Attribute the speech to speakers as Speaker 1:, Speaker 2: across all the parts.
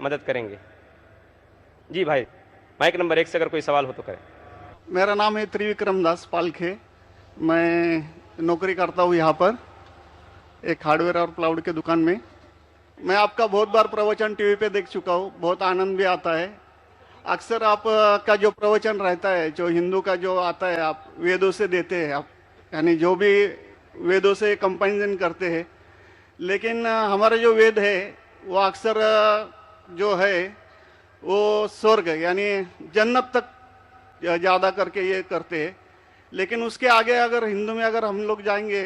Speaker 1: मदद करेंगे। जी भाई, माइक नंबर 1 से अगर कोई सवाल हो तो करें।
Speaker 2: मेरा नाम है त्रिविक्रम दास पालखे। मैं नौकरी करता हूँ यहाँ पर एक हार्डवेयर और प्लाउड के दुकान में। मैं आपका बहुत बार प्रवचन टीवी पे देख चुका हूँ, बहुत आनंद भी आता है। अक्सर आप का जो प्रवचन रहता है, जो हिंदू का जो आता है, आप वेदों से देते हैं, आप यानी जो भी वेदों से कंपैरिजन करते हैं। लेकिन हमारे जो वेद है वो अक्सर जो है वो स्वर्ग यानी जन्नत तक ज़्यादा करके ये करते हैं। लेकिन उसके आगे अगर हिंदू में अगर हम लोग जाएंगे,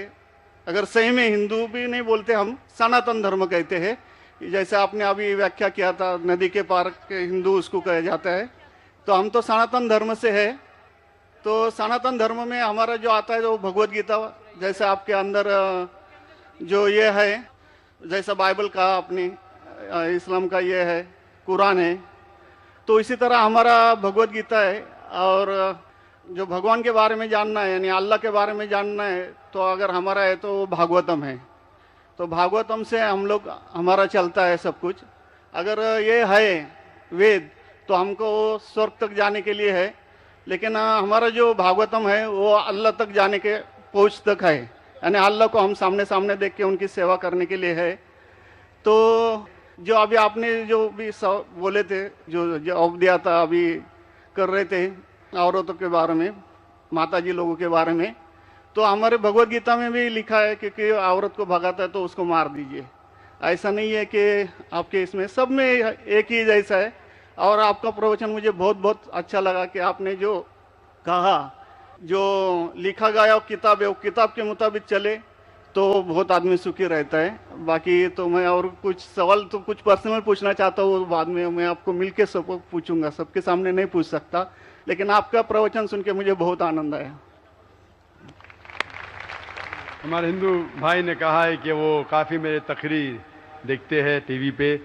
Speaker 2: अगर सही में हिंदू भी नहीं बोलते, हम सनातन धर्म कहते हैं। जैसे आपने अभी व्याख्या किया था, नदी के पार के हिंदू उसको कहा जाता है। तो हम तो सनातन धर्म से है। तो सनातन धर्म में हमारा जो आता है जो भगवत गीता, जैसे आपके अंदर जो ये है, जैसा बाइबल का आपने इस्लाम का ये है, कुरान है, तो इसी तरह हमारा भगवत गीता है। और जो भगवान के बारे में जानना है यानी अल्लाह के बारे में जानना है, तो अगर हमारा है तो वो भागवतम है। तो भागवतम से हम लोग हमारा चलता है सब कुछ। अगर ये है वेद तो हमको स्वर्ग तक जाने के लिए है। लेकिन हमारा जो भागवतम है वो अल्लाह तक जाने के पहुँच तक है, यानी अल्लाह को हम सामने सामने देख के उनकी सेवा करने के लिए है। तो जो अभी आपने जो भी बोले थे, जो जवाब दिया था, अभी कर रहे थे औरतों के बारे में, माताजी लोगों के बारे में, तो हमारे भगवत गीता में भी लिखा है कि औरत को भगाता है तो उसको मार दीजिए। ऐसा नहीं है कि आपके इसमें सब में एक ही जैसा है। और आपका प्रवचन मुझे बहुत बहुत अच्छा लगा कि आपने जो कहा, जो लिखा गया किताब है वो किताब के मुताबिक चले तो बहुत आदमी सुखी रहता है। बाकी तो मैं और कुछ सवाल तो कुछ पर्सनल पूछना चाहता हूँ, बाद में मैं आपको मिलके सब पूछूंगा, सबके सामने नहीं पूछ सकता। लेकिन आपका प्रवचन सुन के मुझे बहुत आनंद आया।
Speaker 3: हमारे हिंदू भाई ने कहा है कि वो काफ़ी मेरे तकरीर देखते हैं टीवी पे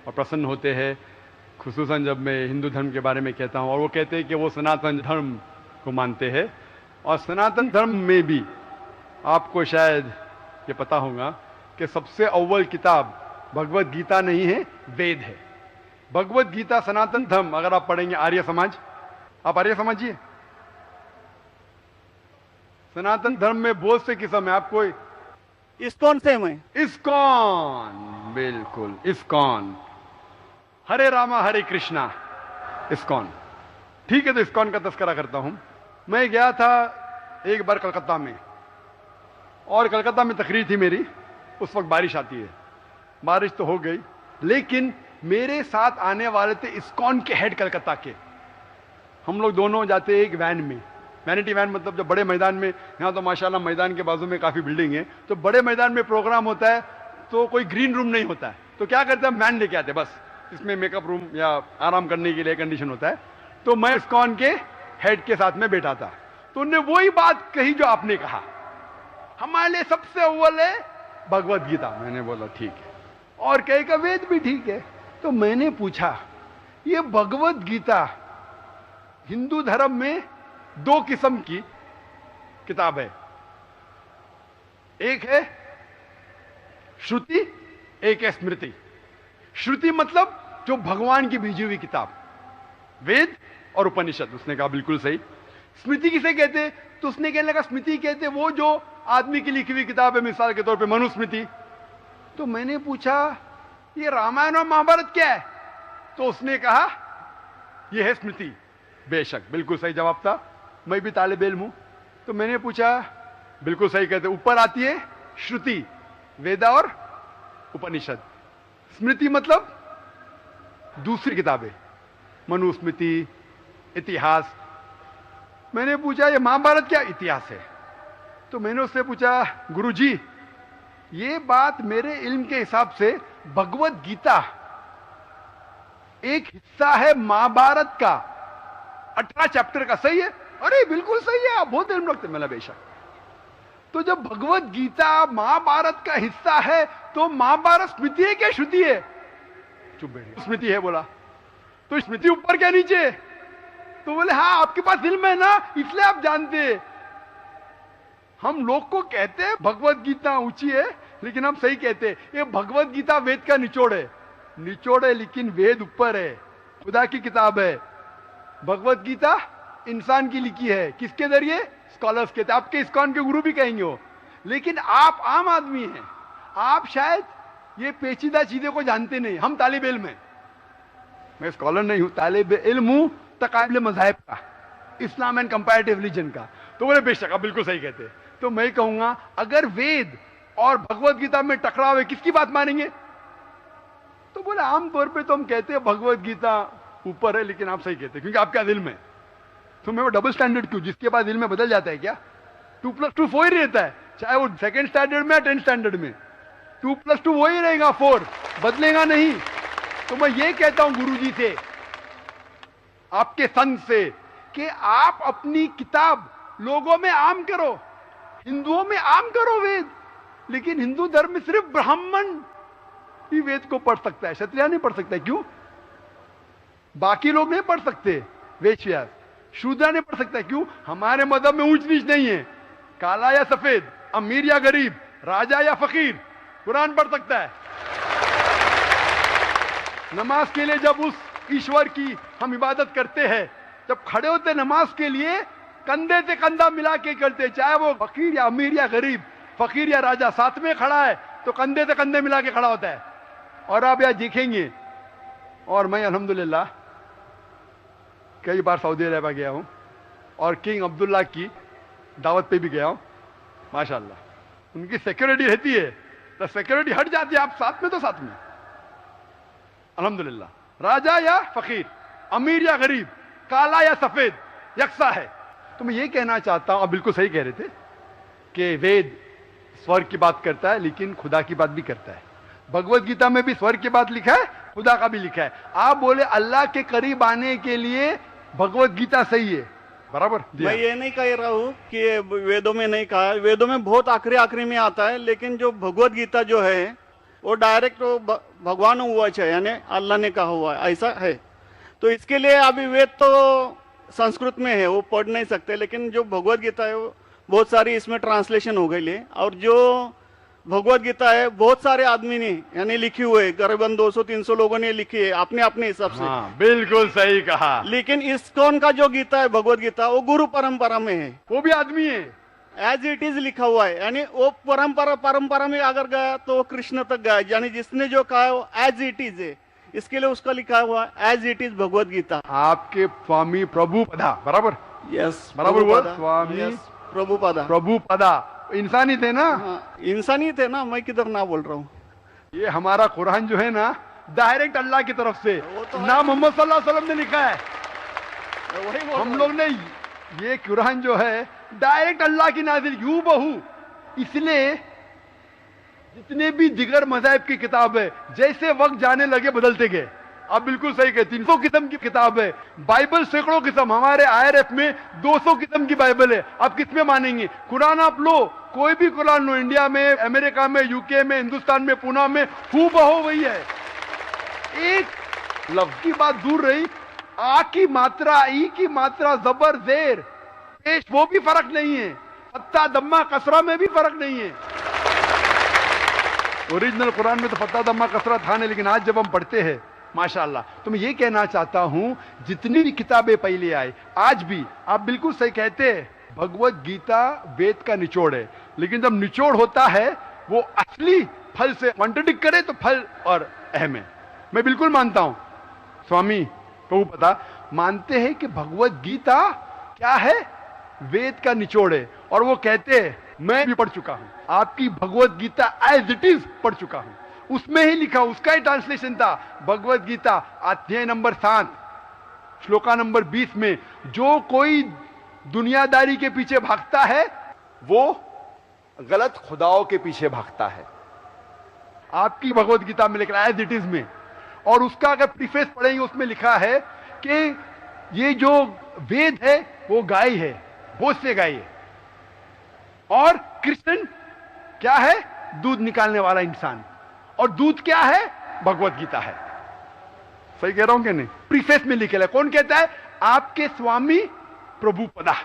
Speaker 3: और प्रसन्न होते हैं, खुसूसन जब मैं हिंदू धर्म के बारे में कहता हूँ। और वो कहते हैं कि वो सनातन धर्म को मानते हैं। और सनातन धर्म में भी आपको शायद ये पता होगा कि सबसे अव्वल किताब भगवत गीता नहीं है, वेद है। भगवत गीता सनातन धर्म अगर आप पढ़ेंगे, आर्य समाज, आप आर्य समझिए, सनातन धर्म में बहुत से किस्म है। आपको
Speaker 2: इस्कॉन से मैं
Speaker 3: इस्कॉन, बिल्कुल इस्कॉन, हरे रामा हरे कृष्णा, इस्कॉन, ठीक है। तो इस्कॉन का तस्करा करता हूं। मैं गया था एक बार कलकत्ता में, और कलकत्ता में तकरीर थी मेरी। उस वक्त बारिश आती है, बारिश तो हो गई, लेकिन मेरे साथ आने वाले थे इस्कॉन के हेड कलकत्ता के। हम लोग दोनों जाते एक वैन में, वैनिटी वैन, मतलब जब बड़े मैदान में, यहाँ तो माशाल्लाह मैदान के बाजू में काफ़ी बिल्डिंग है, तो बड़े मैदान में प्रोग्राम होता है तो कोई ग्रीन रूम नहीं होता है, तो क्या करते हैं, वैन लेके आते, बस इसमें मेकअप रूम या आराम करने के लिए कंडीशन होता है। तो मैं इस्कॉन के हेड के साथ में बैठा था, तो उन्होंने वही बात कही जो आपने कहा, हमारे लिए सबसे अव्वल है भगवत गीता। मैंने बोला ठीक है, और कहीं का वेद भी ठीक है। तो मैंने पूछा, ये भगवत गीता हिंदू धर्म में दो किस्म की किताब है, एक है श्रुति, एक है स्मृति। श्रुति मतलब जो भगवान की भेजी हुई किताब, वेद और उपनिषद। उसने कहा बिल्कुल सही। स्मृति किसे कहते, तो उसने कहने लगा स्मृति कहते वो जो आदमी की लिखी हुई किताब है, मिसाल के तौर पे मनुस्मृति। तो मैंने पूछा ये रामायण और महाभारत क्या है, तो उसने कहा ये है स्मृति। बेशक बिल्कुल सही जवाब था, मैं भी तालिब इल्म हूं। तो मैंने पूछा, बिल्कुल सही कहते, ऊपर आती है श्रुति, वेदा और उपनिषद। स्मृति मतलब दूसरी किताबें, मनुस्मृति, इतिहास। मैंने पूछा ये महाभारत क्या इतिहास है, तो मैंने उससे पूछा गुरुजी ये बात मेरे इल्म के हिसाब से भगवत गीता एक हिस्सा है महाभारत का, 18 चैप्टर का, सही है? अरे बिल्कुल सही है, आप बहुत इल्म रखते। मैंने बेशक। तो जब भगवत गीता महाभारत का हिस्सा है तो महाभारत स्मृति है क्या श्रुति है? चुप बैठे, स्मृति है बोला। तो स्मृति ऊपर क्या नीचे? तो बोले हाँ आपके पास इल्म है ना, इसलिए आप जानते। हम लोग को कहते हैं भगवत गीता ऊंची है, लेकिन हम सही कहते हैं ये भगवत गीता वेद का निचोड़ है। निचोड़ है, लेकिन वेद ऊपर है, खुदा की किताब है। भगवत गीता इंसान की लिखी है, किसके जरिए? स्कॉलर्स के। आपके इस्कॉन के गुरु भी कहेंगे वो, लेकिन आप आम आदमी हैं, आप शायद ये पेचीदा चीजों को जानते नहीं। हम तालिब इल्म हैं, मैं स्कॉलर नहीं हूं, तालिब इल्म हूं तकाबले मज़ाहिब का, इस्लाम एंड कंपैरेटिव रिलीजन का। तो बोले बेशक आप बिल्कुल सही कहते। तो मैं कहूंगा अगर वेद और भगवत गीता में टकराव है, किसकी बात मानेंगे? तो बोले आमतौर पे तो हम कहते हैं भगवत गीता ऊपर है, लेकिन आप सही कहते हैं क्योंकि आपके दिल में। तो मैं वो डबल स्टैंडर्ड क्यों? जिसके बाद दिल में बदल जाता है क्या? 2+2 4 ही रहता है, चाहे वो सेकंड स्टैंडर्ड में या 10th स्टैंडर्ड में 2+2 वही रहेगा, 4 बदलेगा नहीं। तो मैं ये कहता हूं गुरुजी से, आपके संत से, कि आप अपनी किताब लोगों में आम करो, हिंदुओं में आम करो वेद। लेकिन हिंदू धर्म में सिर्फ ब्राह्मण ही वेद को पढ़ सकता है, क्षत्रिय नहीं पढ़ सकता है। क्यों? बाकी लोग नहीं पढ़ सकते, वेश्या शूद्र नहीं पढ़ सकता है। क्यों? हमारे मजहब में ऊंच नीच नहीं है, काला या सफेद, अमीर या गरीब, राजा या फकीर, कुरान पढ़ सकता है। नमाज के लिए जब उस ईश्वर की हम इबादत करते हैं, जब खड़े होते नमाज के लिए, कंधे से कंधा मिला के करते, चाहे वो फकीर या अमीर या गरीब, फकीर या राजा साथ में खड़ा है तो कंधे से कंधे मिला के खड़ा होता है। और आप यहां देखेंगे, और मैं अल्हम्दुलिल्लाह कई बार सऊदी अरब गया हूं और किंग अब्दुल्ला की दावत पे भी गया हूं, माशाल्लाह उनकी सिक्योरिटी रहती है, तो सिक्योरिटी हट जाती है, आप साथ में तो साथ में, अल्हम्दुलिल्लाह। राजा या फकीर, अमीर या गरीब, काला या सफेद, यकसा है। तो मैं ये कहना चाहता हूं, आप बिल्कुल सही कह रहे थे कि वेद स्वर्ग की बात करता है, लेकिन खुदा की बात भी करता है। भगवत गीता में भी स्वर्ग की बात लिखा है, खुदा का भी लिखा है। आप बोले अल्लाह के करीब आने के लिए भगवत गीता सही है, बराबर।
Speaker 2: मैं ये नहीं कह रहा हूँ कि ये वेदों में नहीं कहा है, वेदों में बहुत आखिरी आखिरी में आता है, लेकिन जो भगवत गीता जो है वो डायरेक्ट भगवान हुआ है, यानी अल्लाह ने कहा हुआ है, ऐसा है। तो इसके लिए अभी वेद तो संस्कृत में है, वो पढ़ नहीं सकते, लेकिन जो भगवत गीता है वो बहुत सारी इसमें ट्रांसलेशन हो गई है। और जो भगवत गीता है बहुत सारे आदमी ने यानी लिखी हुई है, करीबन 200-300 लोगों ने लिखी है अपने अपने हिसाब से।
Speaker 3: हाँ, बिल्कुल सही कहा।
Speaker 2: लेकिन इस्कॉन का जो गीता है भगवत गीता, वो गुरु परंपरा में है,
Speaker 3: वो भी आदमी है,
Speaker 2: एज इट इज लिखा हुआ है। यानी वो परंपरा में अगर गया तो वो कृष्ण तक गया, यानी जिसने जो कहा है वो एज इट इज है, इसके लिए उसका लिखा हुआ as it is Bhagavad Gita.
Speaker 3: आपके स्वामी प्रभुपदा, बराबर?
Speaker 2: यस,
Speaker 3: बराबर हुआ, स्वामी
Speaker 2: प्रभुपदा।
Speaker 3: प्रभुपदा इंसानी थे ना?
Speaker 2: हाँ, इंसानी थे ना, मैं किधर ना बोल रहा हूँ।
Speaker 3: ये हमारा कुरान जो है ना, डायरेक्ट अल्लाह की तरफ से,
Speaker 2: तो
Speaker 3: ना मोहम्मद सल्लल्लाहु अलैहि वसल्लम ने लिखा है।
Speaker 2: वही बोल
Speaker 3: हम लोग ने ये कुरान जो है डायरेक्ट अल्लाह की नाजिल यूं बहू। इसलिए जितने भी दिगर मज़ाहिब की किताब है, जैसे वक्त जाने लगे बदलते गए। आप बिल्कुल सही कहते, 300 किस्म की किताब है, बाइबल सैकड़ों किस्म, हमारे IRF में 200 किस्म की बाइबल है। आप किस में मानेंगे? कुरान आप लो, कोई भी कुरान लो, इंडिया में, अमेरिका में, यूके में, हिंदुस्तान में, पुणे में, हूबहू वही है। एक लफ्ज की बात दूर रही, आ की मात्रा, ई की मात्रा, जबर जेर पेश, वो भी फर्क नहीं है, फत्ता दम्मा कसरा में भी फर्क नहीं है। ओरिजिनल कुरान में तो फत्ता दम्मा कसरा था नहीं, लेकिन आज जब हम पढ़ते हैं माशाअल्लाह। तो मैं ये कहना चाहता हूं, जितनी भी किताबें पहले आई, आज भी आप बिल्कुल सही कहते हैं, भगवत गीता वेद का निचोड़ है। लेकिन जब निचोड़ होता है वो असली फल से कॉन्ट्रडिक्ट करे तो फल और अहम है। मैं बिल्कुल मानता हूं, स्वामी प्रभुपदा मानते हैं कि भगवत गीता क्या है? वेद का निचोड़ है। और वो कहते हैं, मैं भी पढ़ चुका हूं, आपकी Bhagavad Gita as it is पढ़ चुका हूं, उसमें ही लिखा, उसका ही ट्रांसलेशन था। भगवत गीता अध्याय नंबर 7 श्लोका नंबर 20 में, जो कोई दुनियादारी के पीछे भागता है वो गलत खुदाओं के पीछे भागता है। आपकी भगवत गीता में लिखा है एज इट इज में। और उसका अगर प्रीफेस पढ़ेंगे, उसमें लिखा है कि ये जो वेद है वो गाय है, भोज से गाय है, और कृष्ण क्या है? दूध निकालने वाला इंसान। और दूध क्या है? भगवत गीता है। सही कह रहा हूं कि नहीं? प्रीफेस में लिखे है। कौन कहता है? आपके स्वामी प्रभुपदा।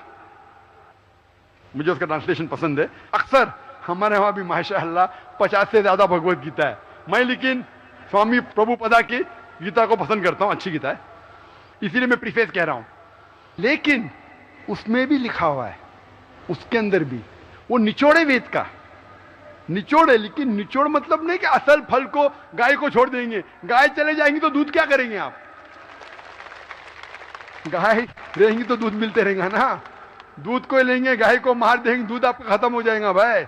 Speaker 3: मुझे उसका ट्रांसलेशन पसंद है। अक्सर हमारे वहां भी माशाअल्लाह 50 से ज्यादा भगवत गीता है। मैं लेकिन स्वामी प्रभुपदा की गीता को पसंद करता हूं, अच्छी गीता है, इसीलिए मैं प्रीफेस कह रहा हूं। लेकिन उसमें भी लिखा हुआ है, उसके अंदर भी वो निचोड़े वेद का निचोड़ है, लेकिन निचोड़ मतलब नहीं कि असल फल को गाय को छोड़ देंगे। गाय चले जाएंगी तो दूध क्या करेंगे आप? गाय रहेंगी तो दूध मिलते रहेगा ना। दूध को लेंगे, गाय को मार देंगे, दूध आपका खत्म हो जाएगा भाई।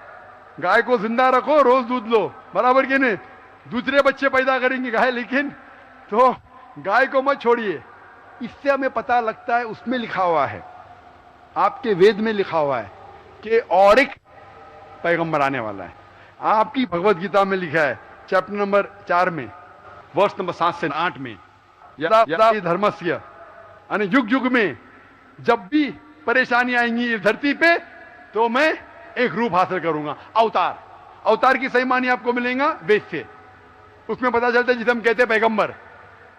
Speaker 3: गाय को जिंदा रखो, रोज दूध लो, बराबर के नहीं? दूसरे बच्चे पैदा करेंगे गाय, लेकिन तो गाय को मत छोड़िए। इससे हमें पता लगता है, उसमें लिखा हुआ है, आपके वेद में लिखा हुआ है कि और एक पैगंबर आने वाला है। आपकी भगवत गीता में लिखा है चैप्टर नंबर 4 में वर्ष नंबर 7 से 8 में, यदा यदा धर्मस्य, यानी युग युग में जब भी परेशानी आएंगी इस धरती पे, तो मैं एक रूप हासिल करूंगा, अवतार। अवतार की सही मानी आपको मिलेगा वेद से। उसमें पता चलता है जिसे हम कहते हैं पैगंबर,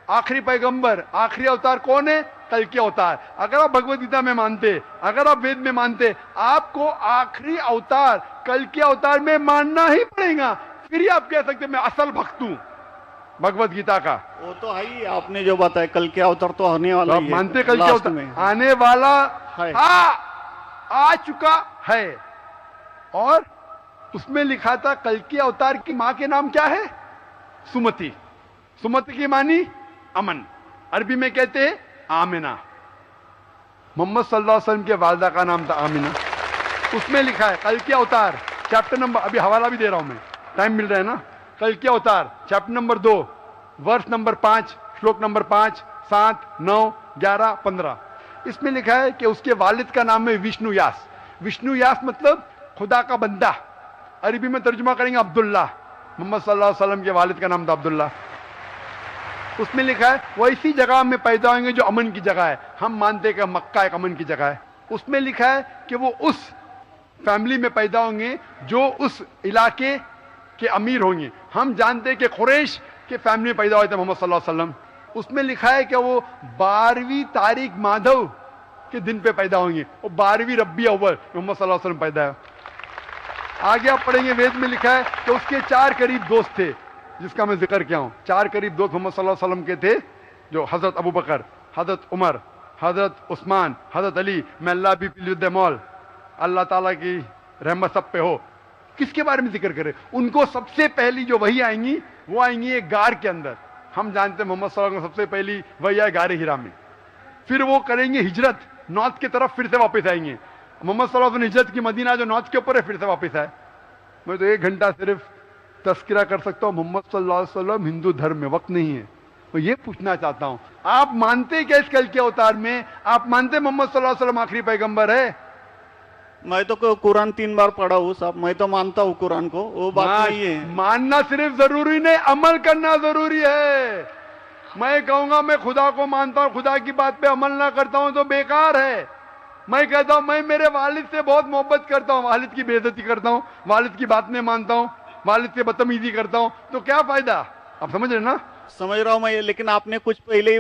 Speaker 3: आखिरी पैगंबर, आखिरी अवतार कौन है? कल के अवतार। अगर आप भगवत गीता में मानते, अगर आप वेद में मानते, आपको आखिरी अवतार कल के अवतार में मानना ही पड़ेगा, फिर ही आप कह सकते मैं असल भक्त हूं भगवत गीता का।
Speaker 2: वो तो है ही, आपने जो बताया कल के अवतार तो आने वाला
Speaker 3: तो
Speaker 2: ही
Speaker 3: आप
Speaker 2: है,
Speaker 3: मानते कल के
Speaker 2: लास्ट
Speaker 3: अवतार
Speaker 2: में
Speaker 3: आने वाला
Speaker 2: है।
Speaker 3: आ चुका है। और उसमें लिखा था कल के अवतार की मां के नाम क्या है? सुमति। सुमति की मानी अमन, अरबी में कहते हैं आमिना। मोहम्मद सल्लल्लाहु अलैहि वसल्लम के वालदा का नाम था आमिना। उसमें लिखा है कल के अवतार, चैप्टर नंबर, अभी हवाला भी दे रहा हूं मैं, टाइम मिल रहा है ना। कल के अवतार चैप्टर नंबर 2 वर्ष नंबर 5 श्लोक नंबर 5, 7, 9, 11, 15। इसमें लिखा है कि उसके वालिद का नाम है विष्णु यास। विष्णु यास मतलब खुदा का बंदा, अरबी में तर्जुमा करेंगे अब्दुल्ला। मोहम्मद सल्लल्लाहु अलैहि वसल्लम के वालिद का नाम था अब्दुल्ला। उसमें लिखा है वो इसी जगह में पैदा होंगे जो अमन की जगह है। हम मानते हैं कि मक्का एक अमन की जगह है। उसमें लिखा है कि वो उस फैमिली में पैदा होंगे जो उस इलाके के अमीर होंगे। हम जानते हैं कि कुरैश के फैमिली में पैदा हुए थे मोहम्मद सल्लल्लाहु अलैहि वसल्लम। उसमें लिखा है कि वो 12वीं तारीख माधव के दिन पे पैदा होंगे, वो 12वीं रब्बी अव्वल मोहम्मद सल्लल्लाहु अलैहि वसल्लम पैदा है। आगे आप पढ़ेंगे वेद में लिखा है कि उसके 4 करीब दोस्त थे, जिसका मैं जिक्र किया हूं। 4 करीब दोस्त मोहम्मद सल्लल्लाहु अलैहि वसल्लम के थे, जो हजरत अबू बकर, हजरत उमर, हजरत उस्मान, हजरत अली। मैं अल्लाह भी मौल, अल्लाह ताला की रहमत सब पे हो। किसके बारे में जिक्र करें? उनको सबसे पहली जो वही आएंगी, वो आएंगी एक गार के अंदर। हम जानते हैं मोहम्मद सल्लल्लाहु अलैहि वसल्लम सबसे पहली वही आए गारे हिरा में। फिर वो करेंगे हिजरत, नॉर्थ की तरफ फिर से वापस आएंगे। मोहम्मद सल्लल्लाहु अलैहि वसल्लम हिजरत की मदीना जो नॉर्थ के ऊपर है, फिर से वापस आए। मैं तो 1 घंटा सिर्फ तस्करा कर सकता हूं मोहम्मद सल्लल्लाहु अलैहि वसल्लम हिंदू धर्म में, वक्त नहीं है। मैं ये पूछना चाहता हूं, आप मानते क्या इस कल के अवतार में? आप मानते मोहम्मद सल्लल्लाहु अलैहि वसल्लम आखिरी पैगंबर है?
Speaker 2: मैं तो कुरान 3 बार पढ़ा हूँ साहब, मैं तो मानता हूँ कुरान को, वो बात नहीं है।
Speaker 3: मानना सिर्फ जरूरी नहीं, अमल करना जरूरी है। मैं कहूंगा मैं खुदा को मानता हूं, खुदा की बात पे अमल ना करता हूं तो बेकार है। मैं कहता हूं मैं मेरे वालिद से बहुत मोहब्बत करता हूं, वालिद की बेइज्जती करता हूं, वालिद की बात नहीं मानता हूं, वालिद से बदतमीजी करता हूं, तो क्या फायदा? आप समझ रहे ना?
Speaker 2: समझ रहा हूँ मैं, लेकिन आपने कुछ पहले ही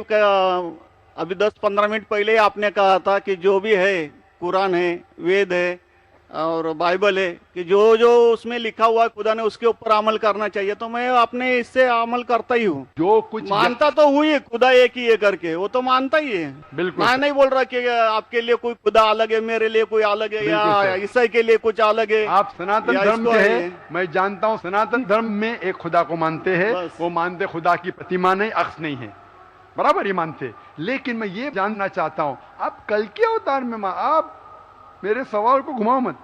Speaker 2: अभी 10-15 मिनट पहले ही आपने कहा था कि जो भी है कुरान है, वेद है और बाइबल है, कि जो जो उसमें लिखा हुआ है खुदा ने उसके ऊपर अमल करना चाहिए। तो मैं अपने इससे अमल करता ही हूँ,
Speaker 3: जो कुछ
Speaker 2: मानता तो हुई खुदा एक ही है करके, वो तो मानता ही है।
Speaker 3: बिल्कुल
Speaker 2: मैं नहीं बोल रहा कि आपके लिए कोई खुदा अलग है, मेरे लिए कोई अलग है, या ईसाई के लिए कुछ अलग है।
Speaker 3: आप सनातन धर्म के हैं, मैं जानता हूँ सनातन धर्म में एक खुदा को मानते हैं। वो मानते खुदा की प्रतिमा नहीं, अक्स नहीं है, बराबर ही मानते। लेकिन मैं ये जानना चाहता हूँ, आप कल के अवतार में आप मेरे सवाल को घुमाओ मत।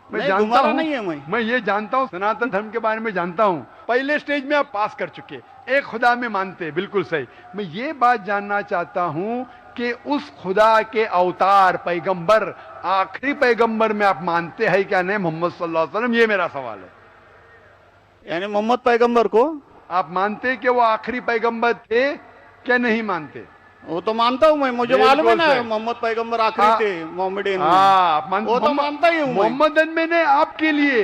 Speaker 3: मैं जानता हूं,
Speaker 2: नहीं है मैं
Speaker 3: ये जानता हूं, सनातन धर्म के बारे में जानता हूं। पहले स्टेज में आप पास कर चुके, एक खुदा में मानते, बिल्कुल सही। मैं ये बात जानना चाहता हूं कि उस खुदा के अवतार पैगंबर, आखिरी पैगंबर में आप मानते हैं क्या नहीं मोहम्मद सल्लल्लाहु अलैहि वसल्लम? ये मेरा सवाल है।
Speaker 2: यानी मोहम्मद पैगंबर को
Speaker 3: आप मानते कि वो आखिरी पैगंबर थे क्या नहीं मानते?
Speaker 2: वो तो मानता हूँ मैं, मुझे मालूम है ना मोहम्मद पैगंबर आखिरी थे मोहम्मदन में। वो तो मानता ही हूँ।
Speaker 3: मोहम्मदन में ने आपके लिए,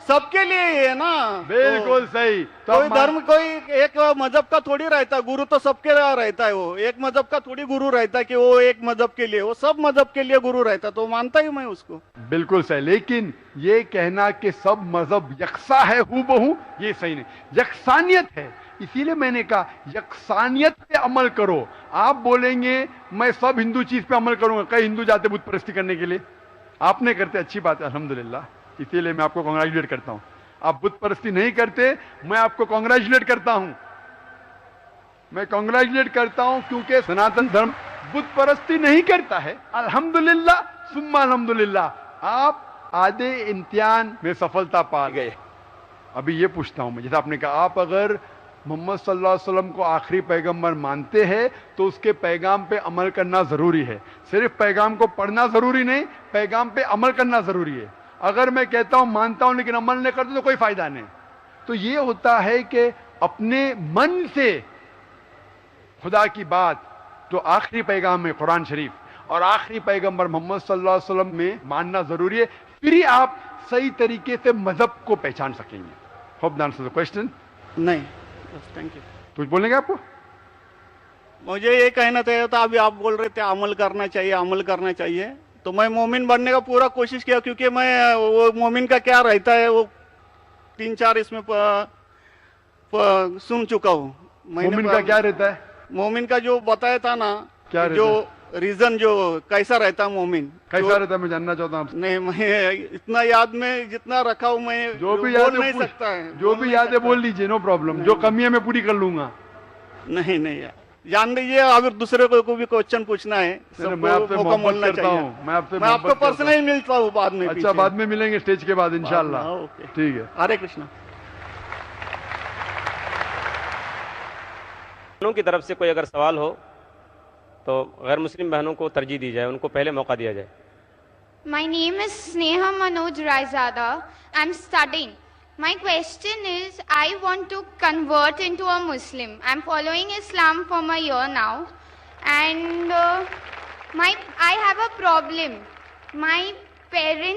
Speaker 2: सबके लिए है ना।
Speaker 3: बिल्कुल सही।
Speaker 2: तो कोई धर्म, कोई एक मजहब का थोड़ी रहता है गुरु, तो सबके रहता है। वो एक मजहब का थोड़ी गुरु रहता है कि वो एक मजहब के लिए, वो सब मजहब के लिए गुरु रहता है। तो मानता ही मैं उसको।
Speaker 3: बिल्कुल सही। लेकिन ये कहना कि सब मजहब यकसा है हूबहू, ये सही नहीं। यकसानियत है, इसीलिए मैंने कहा यकसानियत पे अमल करो। आप बोलेंगे मैं सब हिंदू चीज पे अमल करूंगा, कई हिंदू जाते बुत परस्ती करने के लिए, आपने करते, अच्छी बात है अल्हम्दुलिल्लाह, इसीलिए मैं आपको कांग्रेचुलेट करता हूं। आप बुत परस्ती नहीं करते, मैं आपको कांग्रेचुलेट करता हूं, मैं कांग्रेचुलेट करता हूं, क्योंकि सनातन धर्म बुत परस्ती नहीं करता है। अल्हम्दुलिल्लाह सुम्मा अल्हम्दुलिल्लाह आप आधे इम्तिहान में सफलता पा गए। अभी ये पूछता हूं मैं, जैसे आपने कहा आप अगर मोहम्मद सल्लल्लाहु अलैहि वसल्लम को आखिरी पैगंबर मानते हैं तो उसके पैगाम पे अमल करना जरूरी है। सिर्फ पैगाम को पढ़ना जरूरी नहीं, पैगाम पे अमल करना जरूरी है। अगर मैं कहता हूं मानता हूं लेकिन अमल नहीं करता तो कोई फायदा नहीं। तो ये होता है कि अपने मन से खुदा की बात जो आखिरी पैगाम है कुरान शरीफ और आखिरी पैगंबर मोहम्मद सल्लल्लाहु अलैहि वसल्लम में मानना जरूरी है, फिर ही आप सही तरीके से मजहब को पहचान सकेंगे। Hope that answers the question.
Speaker 2: नहीं, थैंक यू।
Speaker 3: कुछ बोलेंगे आपको?
Speaker 2: मुझे ये कहना चाहिए था, अभी आप बोल रहे थे अमल करना चाहिए, अमल करना चाहिए, तो मैं मोमिन बनने का पूरा कोशिश किया, क्योंकि मैं वो मोमिन का क्या रहता है वो 3-4 इसमें सुन चुका हूँ।
Speaker 3: मोमिन का क्या रहता है?
Speaker 2: मोमिन का जो बताया था ना,
Speaker 3: क्या
Speaker 2: जो रीजन जो कैसा रहता है मोमिन,
Speaker 3: कैसा रहता है मैं जानना चाहता हूँ।
Speaker 2: नहीं, मैं इतना याद में जितना रखा हूँ मैं
Speaker 3: जो भी याद
Speaker 2: बोल नहीं सकता है,
Speaker 3: जो भी याद है बोल लीजिए, नो प्रॉब्लम। जो कमी है मैं पूरी कर लूंगा।
Speaker 2: नहीं नहीं, जान लीजिए, अगर दूसरे को भी क्वेश्चन पूछना है
Speaker 3: मैं आपसे
Speaker 2: मौका
Speaker 3: मोहब्बत
Speaker 2: मिलना
Speaker 3: करता
Speaker 2: चाहिए।
Speaker 3: हूँ, मैं आपसे
Speaker 2: मैं आपको पर्सनली मिलता हूँ बाद में।
Speaker 3: अच्छा, बाद में मिलेंगे स्टेज के बाद इंशाल्लाह।
Speaker 2: ओके,
Speaker 3: ठीक है।
Speaker 2: हरे कृष्णा।
Speaker 1: बहनों की तरफ से कोई अगर सवाल हो तो गैर मुस्लिम बहनों को तरजीह दी जाए, उनको पहले मौका दिया जाए।
Speaker 4: My name is Sneha Manoj Raizada. I'm studying. My question is, I want to convert into a Muslim. I'm following Islam for a year now, and I have a problem. My parents